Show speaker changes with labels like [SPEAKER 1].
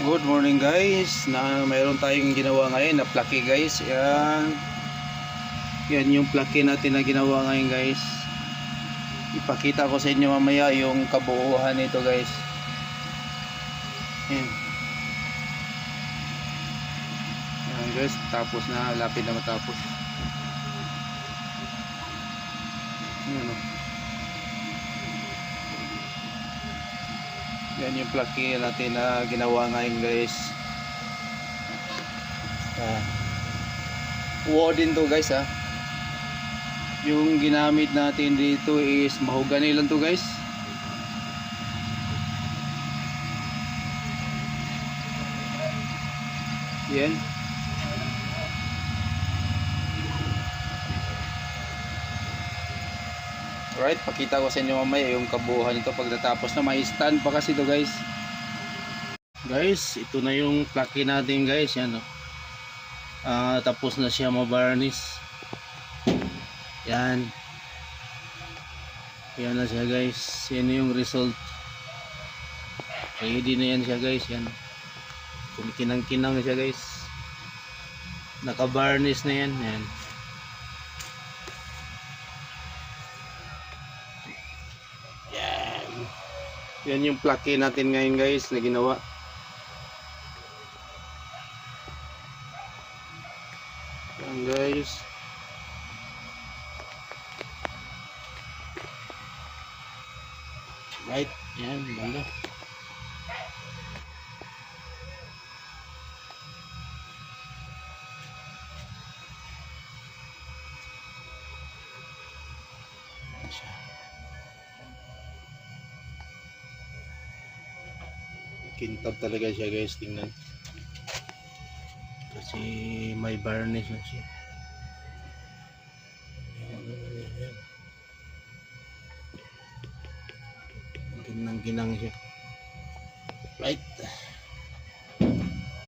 [SPEAKER 1] Good morning guys. Mayroon tayong ginawa ngayon na plaki guys. Yan yung plaki natin na ginawa ngayon guys. Ipakita ko sa inyo mamaya yung kabuuan nito guys. Yan. Yan guys, tapos na, lapit na matapos. Yan o. Yan yung plaki natin na ginawa ngayon guys. Wooden to guys ha. Yung ginamit natin dito is mahogany lang to guys. Yan. Alright, pakita ko sa inyo mamaya yung kabuuan nito pag natapos na. May stand pa kasi ito guys. Guys, ito na yung plaki natin guys. Yan o. Tapos na siya ma-varnish. Yan. Yan na siya guys. Yan yung result. Ready na yan siya guys. Yan. Kumikinang-kinang na siya guys. Naka-varnish na yan. Yan. Yan yung plaki natin ngayon guys na ginawa. Yan guys. Right, yan, banda. Kintab talaga siya guys, tingnan. Kasi may varnish na siya. Ginang-ginang siya. Right.